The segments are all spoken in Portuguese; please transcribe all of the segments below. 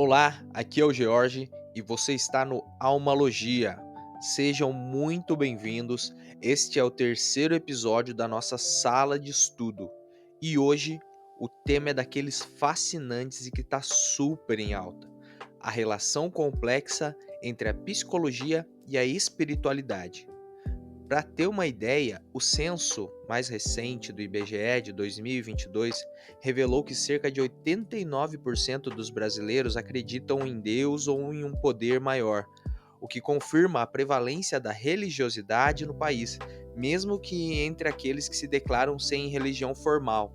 Olá, aqui é o George e você está no Almalogia. Sejam muito bem-vindos. Este é o terceiro episódio da nossa sala de estudo. E hoje o tema é daqueles fascinantes e que está super em alta: a relação complexa entre a psicologia e a espiritualidade. Para ter uma ideia, o censo mais recente do IBGE de 2022 revelou que cerca de 89% dos brasileiros acreditam em Deus ou em um poder maior, o que confirma a prevalência da religiosidade no país, mesmo que entre aqueles que se declaram sem religião formal.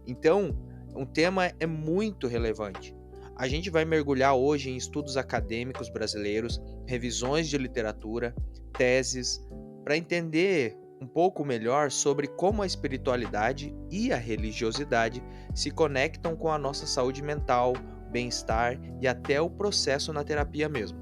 Então, um tema é muito relevante. A gente vai mergulhar hoje em estudos acadêmicos brasileiros, revisões de literatura, teses, para entender um pouco melhor sobre como a espiritualidade e a religiosidade se conectam com a nossa saúde mental, bem-estar e até o processo na terapia mesmo.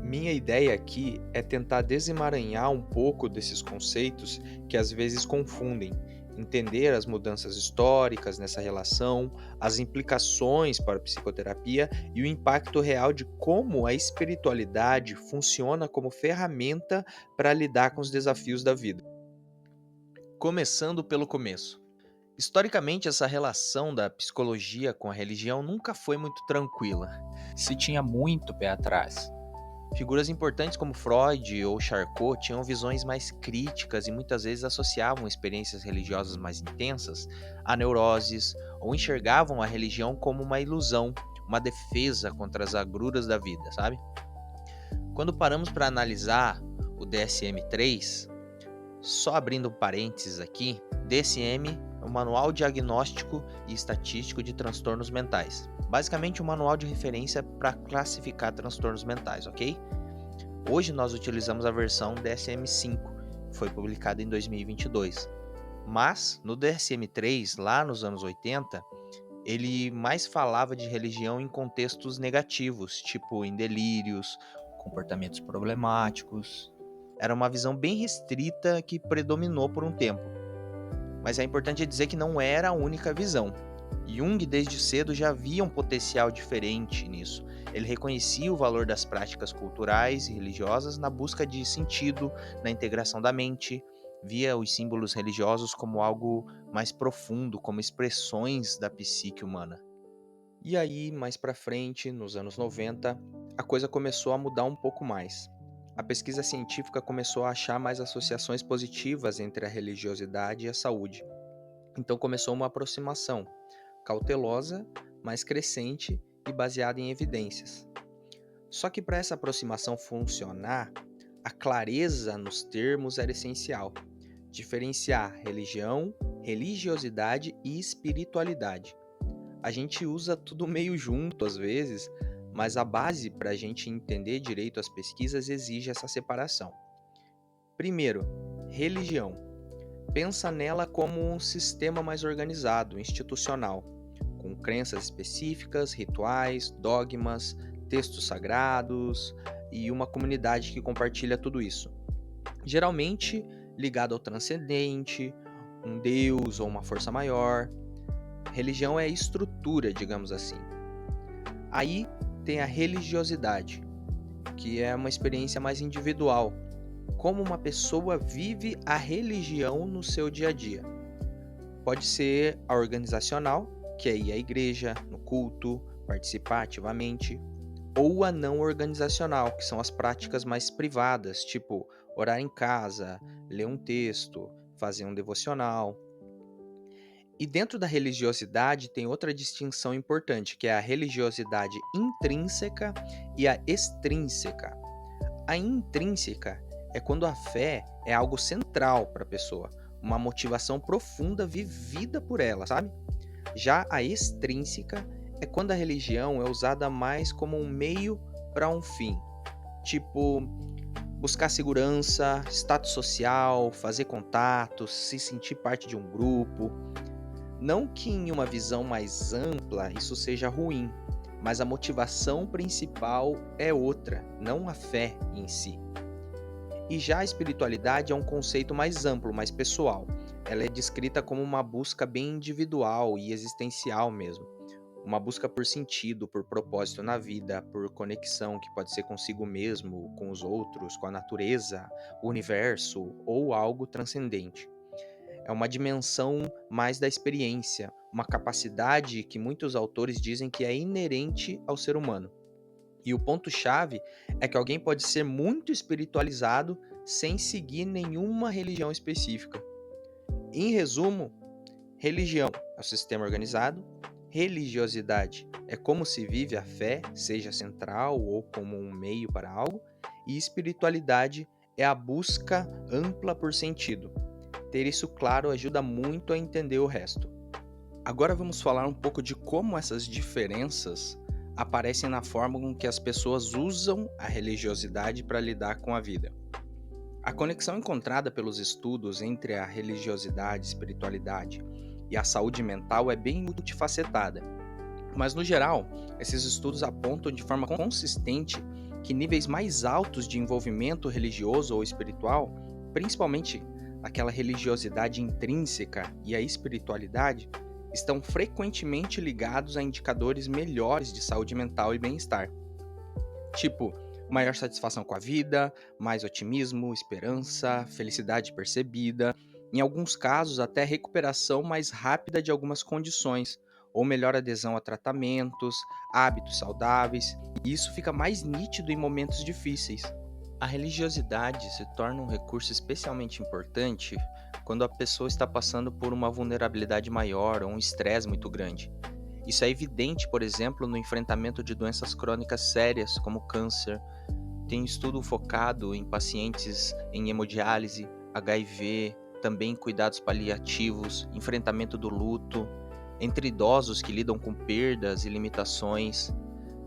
Minha ideia aqui é tentar desemaranhar um pouco desses conceitos que às vezes confundem, entender as mudanças históricas nessa relação, as implicações para a psicoterapia e o impacto real de como a espiritualidade funciona como ferramenta para lidar com os desafios da vida. Começando pelo começo. Historicamente, essa relação da psicologia com a religião nunca foi muito tranquila. Se tinha muito pé atrás. Figuras importantes como Freud ou Charcot tinham visões mais críticas e muitas vezes associavam experiências religiosas mais intensas a neuroses ou enxergavam a religião como uma ilusão, uma defesa contra as agruras da vida, sabe? Quando paramos para analisar o DSM-3, só abrindo um parênteses aqui, DSM é o Manual Diagnóstico e Estatístico de Transtornos Mentais. Basicamente um manual de referência para classificar transtornos mentais, ok? Hoje nós utilizamos a versão DSM-5, que foi publicada em 2022. Mas no DSM-3, lá nos anos 80, ele mais falava de religião em contextos negativos, tipo em delírios, Comportamentos problemáticos. era uma visão bem restrita que predominou por um tempo. Mas é importante dizer que não era a única visão. Jung desde cedo já via um potencial diferente nisso. Ele reconhecia o valor das práticas culturais e religiosas na busca de sentido, na integração da mente, via os símbolos religiosos como algo mais profundo, como expressões da psique humana. E aí, mais pra frente, nos anos 90, a coisa começou a mudar um pouco mais. A pesquisa científica começou a achar mais associações positivas entre a religiosidade e a saúde. Então começou uma aproximação cautelosa, mas crescente e baseada em evidências. Só que para essa aproximação funcionar, a clareza nos termos era essencial. Diferenciar religião, religiosidade e espiritualidade. A gente usa tudo meio junto às vezes, mas a base para a gente entender direito as pesquisas exige essa separação. Primeiro, religião. Pensa nela como um sistema mais organizado, institucional, com crenças específicas, rituais, dogmas, textos sagrados e uma comunidade que compartilha tudo isso. Geralmente ligado ao transcendente, um deus ou uma força maior. Religião é estrutura, digamos assim. Aí tem a religiosidade, que é uma experiência mais individual, como uma pessoa vive a religião no seu dia a dia. Pode ser a organizacional, que é ir à igreja, no culto, participar ativamente, ou a não organizacional, que são as práticas mais privadas, tipo orar em casa, ler um texto, fazer um devocional. E dentro da religiosidade tem outra distinção importante, que é a religiosidade intrínseca e a extrínseca. A intrínseca é quando a fé é algo central para a pessoa, uma motivação profunda vivida por ela, sabe? Já a extrínseca é quando a religião é usada mais como um meio para um fim, tipo buscar segurança, status social, fazer contatos, se sentir parte de um grupo. Não que em uma visão mais ampla isso seja ruim, mas a motivação principal é outra, não a fé em si. E já a espiritualidade é um conceito mais amplo, mais pessoal. Ela é descrita como uma busca bem individual e existencial mesmo. uma busca por sentido, por propósito na vida, por conexão que pode ser consigo mesmo, com os outros, com a natureza, o universo ou algo transcendente. É uma dimensão mais da experiência, uma capacidade que muitos autores dizem que é inerente ao ser humano. E o ponto-chave é que alguém pode ser muito espiritualizado sem seguir nenhuma religião específica. Em resumo, religião é o sistema organizado, religiosidade é como se vive a fé, seja central ou como um meio para algo, e espiritualidade é a busca ampla por sentido. Ter isso claro ajuda muito a entender o resto. Agora vamos falar um pouco de como essas diferenças aparecem na forma com que as pessoas usam a religiosidade para lidar com a vida. A conexão encontrada pelos estudos entre a religiosidade, espiritualidade e a saúde mental é bem multifacetada. Mas, no geral, esses estudos apontam de forma consistente que níveis mais altos de envolvimento religioso ou espiritual, principalmente aquela religiosidade intrínseca e a espiritualidade, estão frequentemente ligados a indicadores melhores de saúde mental e bem-estar. Tipo, maior satisfação com a vida, mais otimismo, esperança, felicidade percebida, em alguns casos até recuperação mais rápida de algumas condições, ou melhor adesão a tratamentos, hábitos saudáveis, e isso fica mais nítido em momentos difíceis. A religiosidade se torna um recurso especialmente importante quando a pessoa está passando por uma vulnerabilidade maior ou um estresse muito grande. Isso é evidente, por exemplo, no enfrentamento de doenças crônicas sérias como câncer. Tem estudo focado em pacientes em hemodiálise, HIV, também cuidados paliativos, enfrentamento do luto, entre idosos que lidam com perdas e limitações.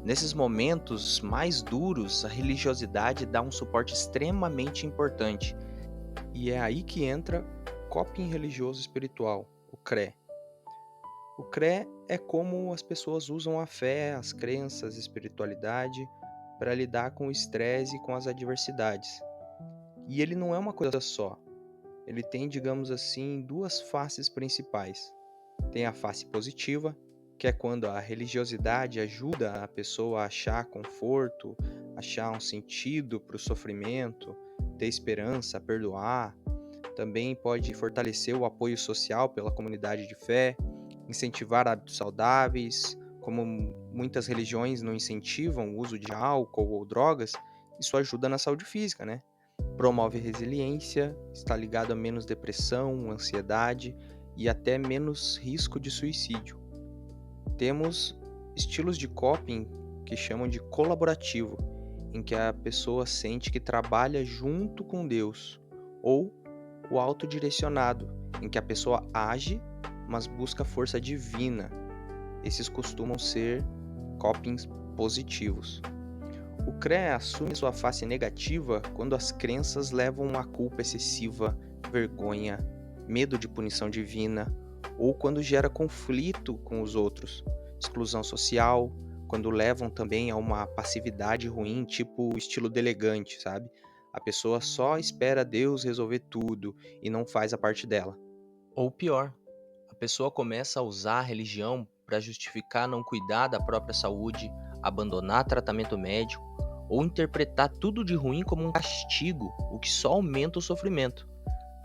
Nesses momentos mais duros, a religiosidade dá um suporte extremamente importante. E é aí que entra o coping religioso espiritual, o CRE. O CRE é como as pessoas usam a fé, as crenças, a espiritualidade para lidar com o estresse e com as adversidades. E ele não é uma coisa só. Ele tem, digamos assim, duas faces principais. Tem a face positiva, que é quando a religiosidade ajuda a pessoa a achar conforto, achar um sentido para o sofrimento, ter esperança, perdoar. Também pode fortalecer o apoio social pela comunidade de fé, incentivar hábitos saudáveis, como muitas religiões não incentivam o uso de álcool ou drogas, isso ajuda na saúde física, né? Promove resiliência, está ligado a menos depressão, ansiedade e até menos risco de suicídio. Temos estilos de coping que chamam de colaborativo, em que a pessoa sente que trabalha junto com Deus, ou o autodirecionado, em que a pessoa age, mas busca força divina. Esses costumam ser copings positivos. O CRE assume sua face negativa quando as crenças levam a culpa excessiva, vergonha, medo de punição divina, ou quando gera conflito com os outros, exclusão social, quando levam também a uma passividade ruim, tipo estilo delegante, sabe? A pessoa só espera Deus resolver tudo e não faz a parte dela. Ou pior, a pessoa começa a usar a religião para justificar não cuidar da própria saúde, abandonar tratamento médico ou interpretar tudo de ruim como um castigo, o que só aumenta o sofrimento,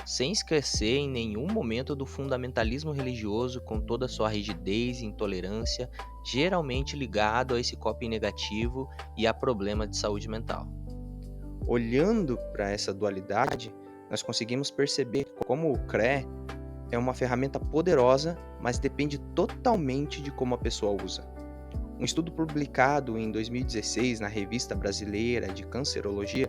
sem esquecer em nenhum momento do fundamentalismo religioso com toda a sua rigidez e intolerância, geralmente ligado a esse coping negativo e a problema de saúde mental. Olhando para essa dualidade, nós conseguimos perceber como o CRE é uma ferramenta poderosa, mas depende totalmente de como a pessoa usa. Um estudo publicado em 2016 na Revista Brasileira de Cancerologia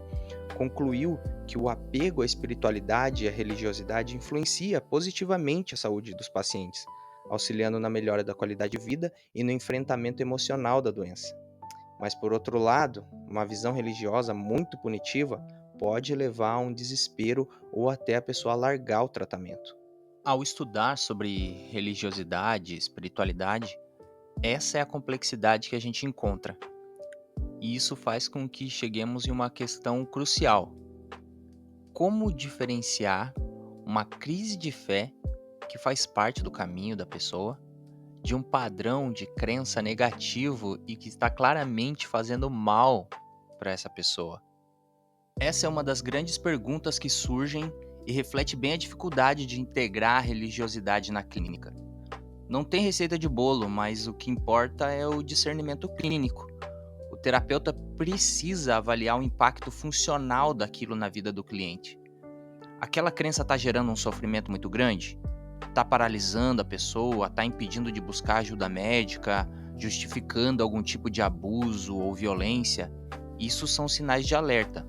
concluiu que o apego à espiritualidade e à religiosidade influencia positivamente a saúde dos pacientes, auxiliando na melhora da qualidade de vida e no enfrentamento emocional da doença. Mas, por outro lado, uma visão religiosa muito punitiva pode levar a um desespero ou até a pessoa largar o tratamento. Ao estudar sobre religiosidade e espiritualidade, essa é a complexidade que a gente encontra. E isso faz com que cheguemos em uma questão crucial. Como diferenciar uma crise de fé, que faz parte do caminho da pessoa, de um padrão de crença negativo e que está claramente fazendo mal para essa pessoa? Essa é uma das grandes perguntas que surgem e reflete bem a dificuldade de integrar a religiosidade na clínica. Não tem receita de bolo, mas o que importa é o discernimento clínico. O terapeuta precisa avaliar o impacto funcional daquilo na vida do cliente. Aquela crença está gerando um sofrimento muito grande? Está paralisando a pessoa, está impedindo de buscar ajuda médica, justificando algum tipo de abuso ou violência? Isso são sinais de alerta.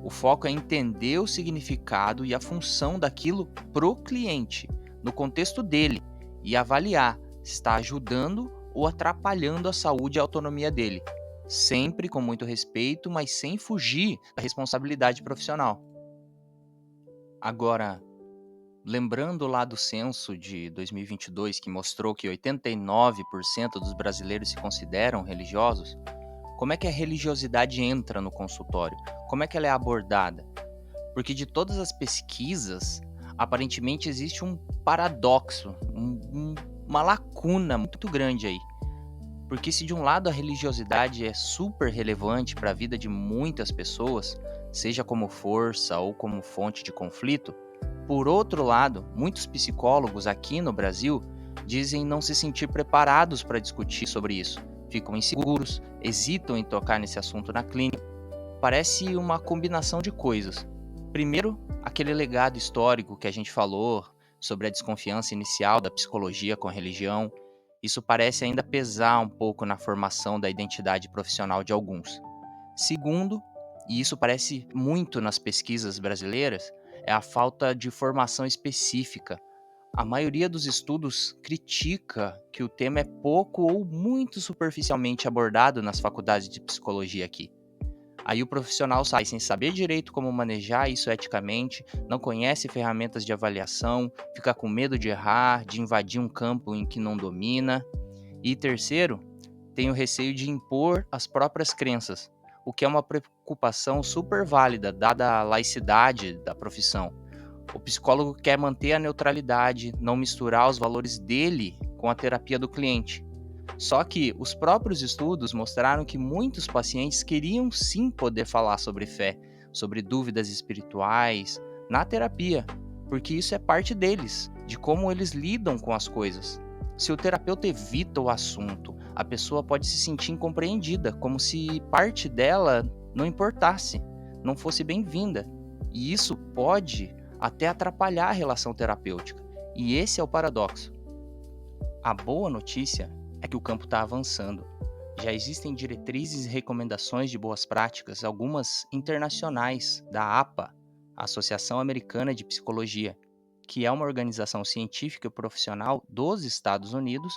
O foco é entender o significado e a função daquilo pro cliente, no contexto dele, e avaliar se está ajudando ou atrapalhando a saúde e a autonomia dele, sempre com muito respeito, mas sem fugir da responsabilidade profissional. Agora, lembrando lá do censo de 2022, que mostrou que 89% dos brasileiros se consideram religiosos, como é que a religiosidade entra no consultório? Como é que ela é abordada? Porque de todas as pesquisas, aparentemente existe um paradoxo, uma lacuna muito grande aí. Porque se de um lado a religiosidade é super relevante para a vida de muitas pessoas, seja como força ou como fonte de conflito, por outro lado, muitos psicólogos aqui no Brasil dizem não se sentir preparados para discutir sobre isso. Ficam inseguros, hesitam em tocar nesse assunto na clínica. Parece uma combinação de coisas. Primeiro, aquele legado histórico que a gente falou sobre a desconfiança inicial da psicologia com a religião. Isso parece ainda pesar um pouco na formação da identidade profissional de alguns. Segundo, e isso parece muito nas pesquisas brasileiras, é a falta de formação específica. A maioria dos estudos critica que o tema é pouco ou muito superficialmente abordado nas faculdades de psicologia aqui. Aí o profissional sai sem saber direito como manejar isso eticamente, não conhece ferramentas de avaliação, fica com medo de errar, de invadir um campo em que não domina. E terceiro, tem o receio de impor as próprias crenças, o que é uma preocupação super válida, dada a laicidade da profissão. O psicólogo quer manter a neutralidade, não misturar os valores dele com a terapia do cliente. Só que os próprios estudos mostraram que muitos pacientes queriam sim poder falar sobre fé, sobre dúvidas espirituais, na terapia, porque isso é parte deles, de como eles lidam com as coisas. Se o terapeuta evita o assunto, a pessoa pode se sentir incompreendida, como se parte dela não importasse, não fosse bem-vinda. E isso pode até atrapalhar a relação terapêutica. E esse é o paradoxo. A boa notícia é que o campo está avançando. Já existem diretrizes e recomendações de boas práticas, algumas internacionais, da APA, Associação Americana de Psicologia, que é uma organização científica e profissional dos Estados Unidos,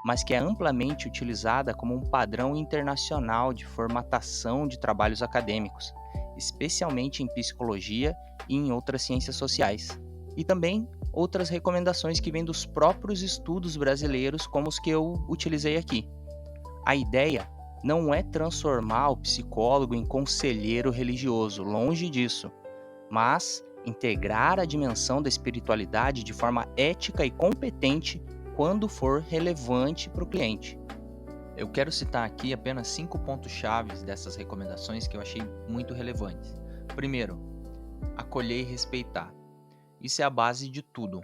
mas que é amplamente utilizada como um padrão internacional de formatação de trabalhos acadêmicos, especialmente em psicologia e em outras ciências sociais. E também outras recomendações que vêm dos próprios estudos brasileiros, como os que eu utilizei aqui. A ideia não é transformar o psicólogo em conselheiro religioso, longe disso, mas integrar a dimensão da espiritualidade de forma ética e competente quando for relevante para o cliente. Eu quero citar aqui apenas 5 pontos-chave dessas recomendações que eu achei muito relevantes. Primeiro, acolher e respeitar. Isso é a base de tudo.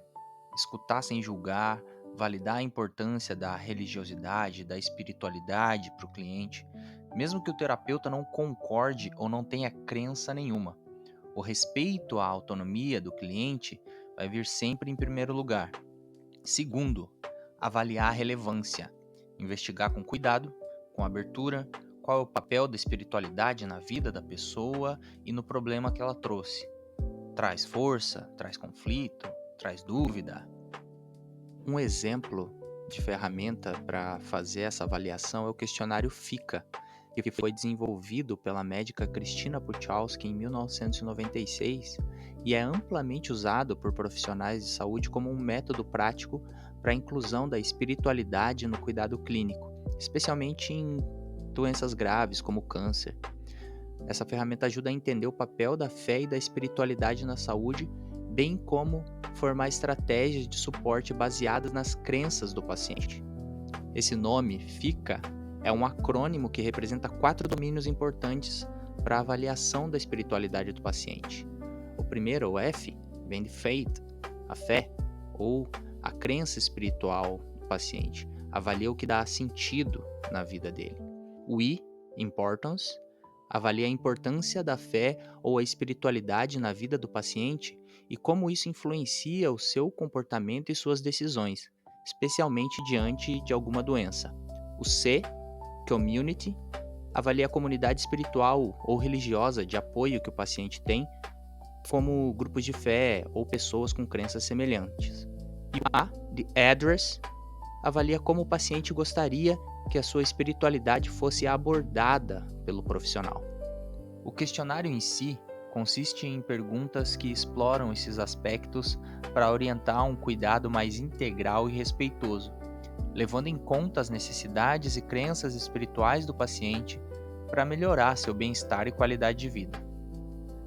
Escutar sem julgar, validar a importância da religiosidade, da espiritualidade para o cliente, mesmo que o terapeuta não concorde ou não tenha crença nenhuma. O respeito à autonomia do cliente vai vir sempre em primeiro lugar. Segundo, avaliar a relevância. Investigar com cuidado, com abertura, qual é o papel da espiritualidade na vida da pessoa e no problema que ela trouxe. Traz força, traz conflito, traz dúvida. Um exemplo de ferramenta para fazer essa avaliação é o questionário FICA, que foi desenvolvido pela médica Cristina Puchalski em 1996 e é amplamente usado por profissionais de saúde como um método prático para a inclusão da espiritualidade no cuidado clínico, especialmente em doenças graves como câncer. Essa ferramenta ajuda a entender o papel da fé e da espiritualidade na saúde, bem como formar estratégias de suporte baseadas nas crenças do paciente. Esse nome, FICA, é um acrônimo que representa 4 domínios importantes para a avaliação da espiritualidade do paciente. O primeiro, o F, vem de faith, a fé, ou a crença espiritual do paciente. Avalia o que dá sentido na vida dele. O I, importance, avalia a importância da fé ou a espiritualidade na vida do paciente e como isso influencia o seu comportamento e suas decisões, especialmente diante de alguma doença. O C, community, avalia a comunidade espiritual ou religiosa de apoio que o paciente tem, como grupos de fé ou pessoas com crenças semelhantes. E o A, the address, avalia como o paciente gostaria que a sua espiritualidade fosse abordada pelo profissional. O questionário em si consiste em perguntas que exploram esses aspectos para orientar um cuidado mais integral e respeitoso, levando em conta as necessidades e crenças espirituais do paciente para melhorar seu bem-estar e qualidade de vida.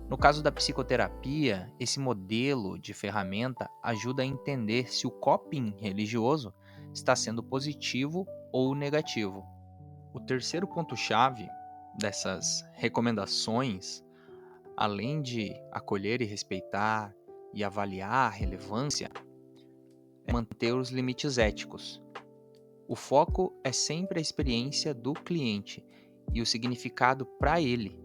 No caso da psicoterapia, esse modelo de ferramenta ajuda a entender se o coping religioso está sendo positivo ou negativo. O terceiro ponto-chave dessas recomendações, além de acolher e respeitar e avaliar a relevância, é manter os limites éticos. O foco é sempre a experiência do cliente e o significado para ele.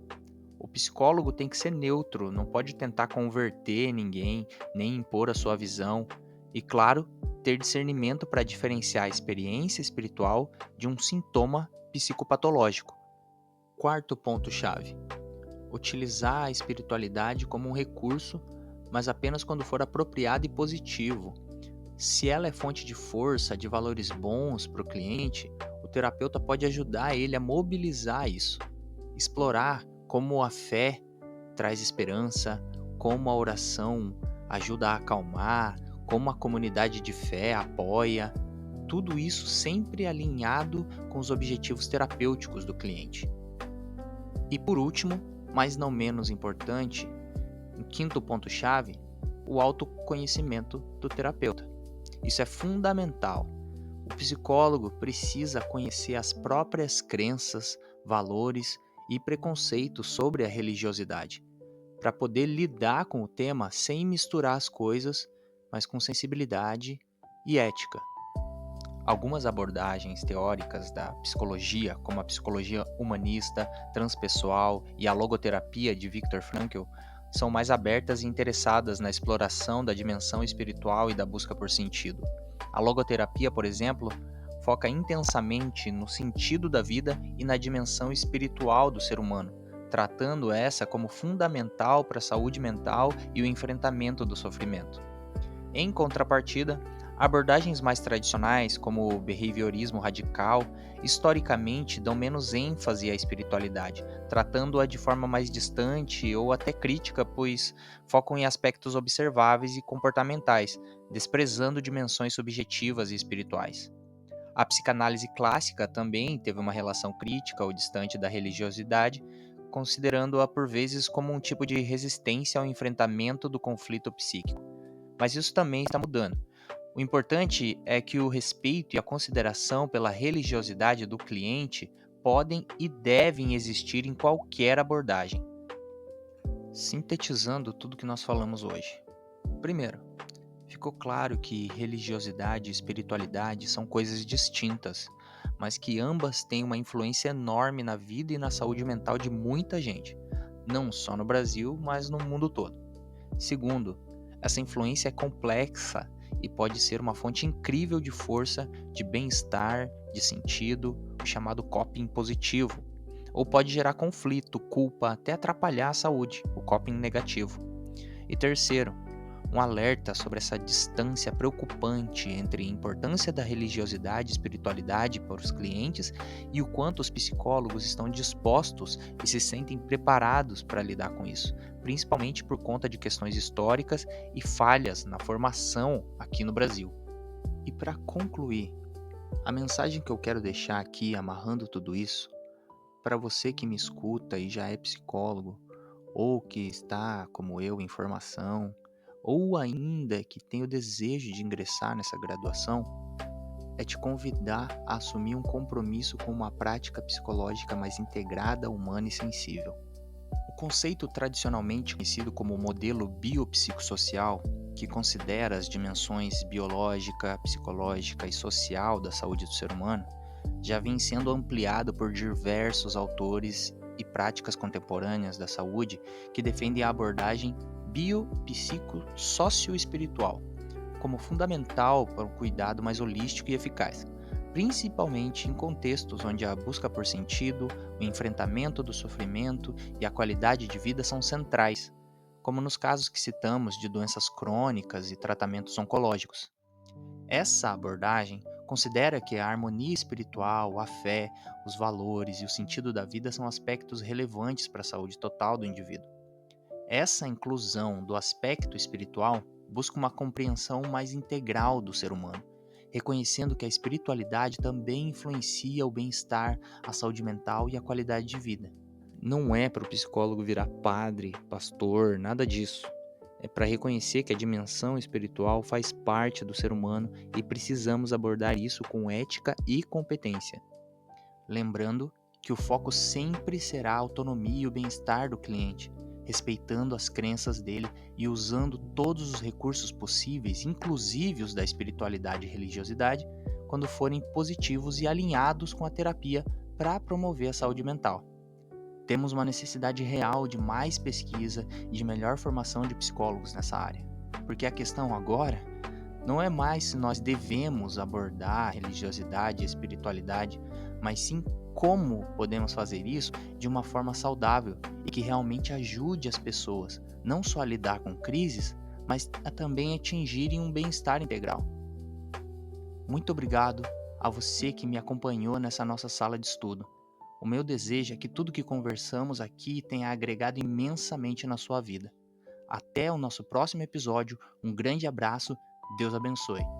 O psicólogo tem que ser neutro, não pode tentar converter ninguém, nem impor a sua visão. E, claro, ter discernimento para diferenciar a experiência espiritual de um sintoma psicopatológico. Quarto ponto-chave: utilizar a espiritualidade como um recurso, mas apenas quando for apropriado e positivo. Se ela é fonte de força, de valores bons para o cliente, o terapeuta pode ajudar ele a mobilizar isso, explorar como a fé traz esperança, como a oração ajuda a acalmar, como a comunidade de fé apoia, tudo isso sempre alinhado com os objetivos terapêuticos do cliente. E por último, mas não menos importante, em quinto ponto-chave, o autoconhecimento do terapeuta. Isso é fundamental. O psicólogo precisa conhecer as próprias crenças, valores e preconceitos sobre a religiosidade, para poder lidar com o tema sem misturar as coisas, mas com sensibilidade e ética. Algumas abordagens teóricas da psicologia, como a psicologia humanista, transpessoal e a logoterapia de Viktor Frankl, são mais abertas e interessadas na exploração da dimensão espiritual e da busca por sentido. A logoterapia, por exemplo, foca intensamente no sentido da vida e na dimensão espiritual do ser humano, tratando essa como fundamental para a saúde mental e o enfrentamento do sofrimento. Em contrapartida, abordagens mais tradicionais, como o behaviorismo radical, historicamente dão menos ênfase à espiritualidade, tratando-a de forma mais distante ou até crítica, pois focam em aspectos observáveis e comportamentais, desprezando dimensões subjetivas e espirituais. A psicanálise clássica também teve uma relação crítica ou distante da religiosidade, considerando-a por vezes como um tipo de resistência ao enfrentamento do conflito psíquico. Mas isso também está mudando. O importante é que o respeito e a consideração pela religiosidade do cliente podem e devem existir em qualquer abordagem. Sintetizando tudo que nós falamos hoje. Primeiro, ficou claro que religiosidade e espiritualidade são coisas distintas, mas que ambas têm uma influência enorme na vida e na saúde mental de muita gente, não só no Brasil, mas no mundo todo. Segundo, essa influência é complexa e pode ser uma fonte incrível de força, de bem-estar, de sentido, o chamado coping positivo, ou pode gerar conflito, culpa, até atrapalhar a saúde, o coping negativo. E terceiro, um alerta sobre essa distância preocupante entre a importância da religiosidade e espiritualidade para os clientes e o quanto os psicólogos estão dispostos e se sentem preparados para lidar com isso, principalmente por conta de questões históricas e falhas na formação aqui no Brasil. E para concluir, a mensagem que eu quero deixar aqui, amarrando tudo isso, para você que me escuta e já é psicólogo, ou que está, como eu, em formação, ou ainda que tem o desejo de ingressar nessa graduação, é te convidar a assumir um compromisso com uma prática psicológica mais integrada, humana e sensível. O conceito tradicionalmente conhecido como modelo biopsicossocial, que considera as dimensões biológica, psicológica e social da saúde do ser humano, já vem sendo ampliado por diversos autores e práticas contemporâneas da saúde que defendem a abordagem biopsicossocioespiritual como fundamental para um cuidado mais holístico e eficaz, principalmente em contextos onde a busca por sentido, o enfrentamento do sofrimento e a qualidade de vida são centrais, como nos casos que citamos de doenças crônicas e tratamentos oncológicos. Essa abordagem considera que a harmonia espiritual, a fé, os valores e o sentido da vida são aspectos relevantes para a saúde total do indivíduo. Essa inclusão do aspecto espiritual busca uma compreensão mais integral do ser humano, reconhecendo que a espiritualidade também influencia o bem-estar, a saúde mental e a qualidade de vida. Não é para o psicólogo virar padre, pastor, nada disso. É para reconhecer que a dimensão espiritual faz parte do ser humano e precisamos abordar isso com ética e competência. Lembrando que o foco sempre será a autonomia e o bem-estar do cliente, respeitando as crenças dele e usando todos os recursos possíveis, inclusive os da espiritualidade e religiosidade, quando forem positivos e alinhados com a terapia para promover a saúde mental. Temos uma necessidade real de mais pesquisa e de melhor formação de psicólogos nessa área, porque a questão agora não é mais se nós devemos abordar a religiosidade e a espiritualidade, mas sim como podemos fazer isso de uma forma saudável e que realmente ajude as pessoas não só a lidar com crises, mas a também atingirem um bem-estar integral. Muito obrigado a você que me acompanhou nessa nossa sala de estudo. O meu desejo é que tudo que conversamos aqui tenha agregado imensamente na sua vida. Até o nosso próximo episódio, um grande abraço, Deus abençoe.